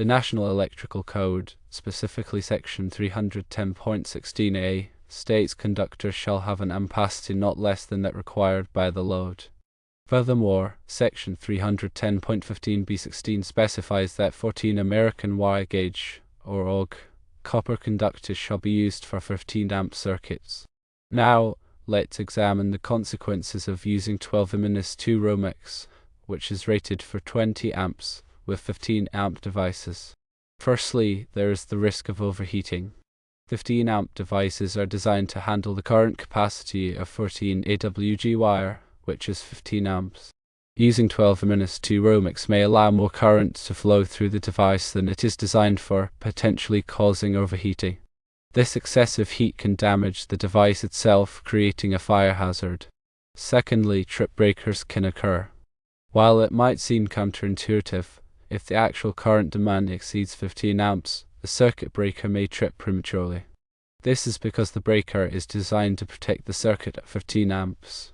The National Electrical Code, specifically Section 310.16a, states conductors shall have an ampacity not less than that required by the load. Furthermore, Section 310.15b16 specifies that 14 American wire gauge, or AUG, copper conductors shall be used for 15 amp circuits. Now, let's examine the consequences of using 12-2 Romex, which is rated for 20 amps, with 15 amp devices. Firstly, there is the risk of overheating. 15 amp devices are designed to handle the current capacity of 14 AWG wire, which is 15 amps. Using 12-2 Romex may allow more current to flow through the device than it is designed for, potentially causing overheating. This excessive heat can damage the device itself, creating a fire hazard. Secondly, trip breakers can occur. While it might seem counterintuitive, if the actual current demand exceeds 15 amps, the circuit breaker may trip prematurely. This is because the breaker is designed to protect the circuit at 15 amps.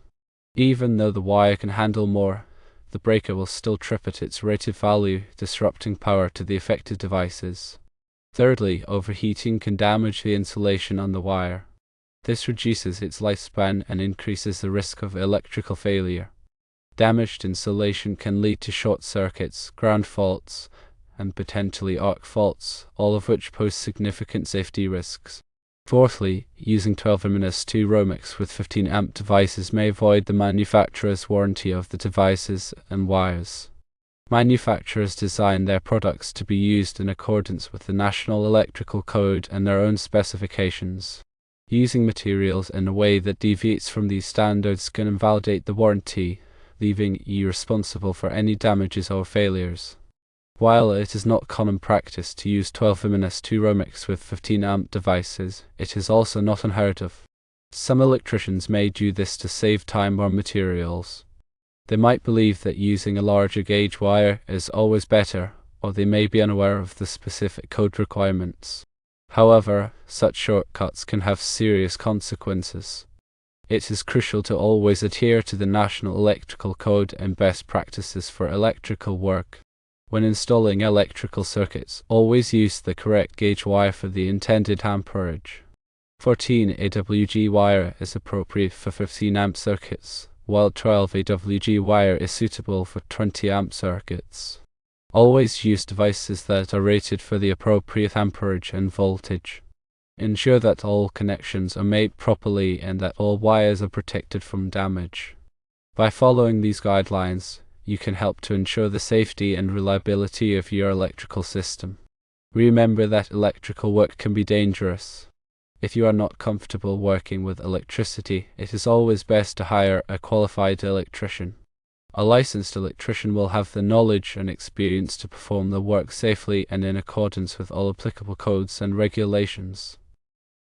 Even though the wire can handle more, the breaker will still trip at its rated value, disrupting power to the affected devices. Thirdly, overheating can damage the insulation on the wire. This reduces its lifespan and increases the risk of electrical failure. Damaged insulation can lead to short circuits, ground faults, and potentially arc faults, all of which pose significant safety risks. Fourthly, using 12-2 Romex with 15 amp devices may avoid the manufacturer's warranty of the devices and wires. Manufacturers design their products to be used in accordance with the National Electrical Code and their own specifications. Using materials in a way that deviates from these standards can invalidate the warranty, leaving you responsible for any damages or failures. While it is not common practice to use 12-2 Romex with 15 amp devices, it is also not unheard of. Some electricians may do this to save time or materials. They might believe that using a larger gauge wire is always better, or they may be unaware of the specific code requirements. However, such shortcuts can have serious consequences. It is crucial to always adhere to the National Electrical Code and best practices for electrical work. When installing electrical circuits, always use the correct gauge wire for the intended amperage. 14 AWG wire is appropriate for 15 amp circuits, while 12 AWG wire is suitable for 20 amp circuits. Always use devices that are rated for the appropriate amperage and voltage. Ensure that all connections are made properly and that all wires are protected from damage. By following these guidelines, you can help to ensure the safety and reliability of your electrical system. Remember that electrical work can be dangerous. If you are not comfortable working with electricity, it is always best to hire a qualified electrician. A licensed electrician will have the knowledge and experience to perform the work safely and in accordance with all applicable codes and regulations.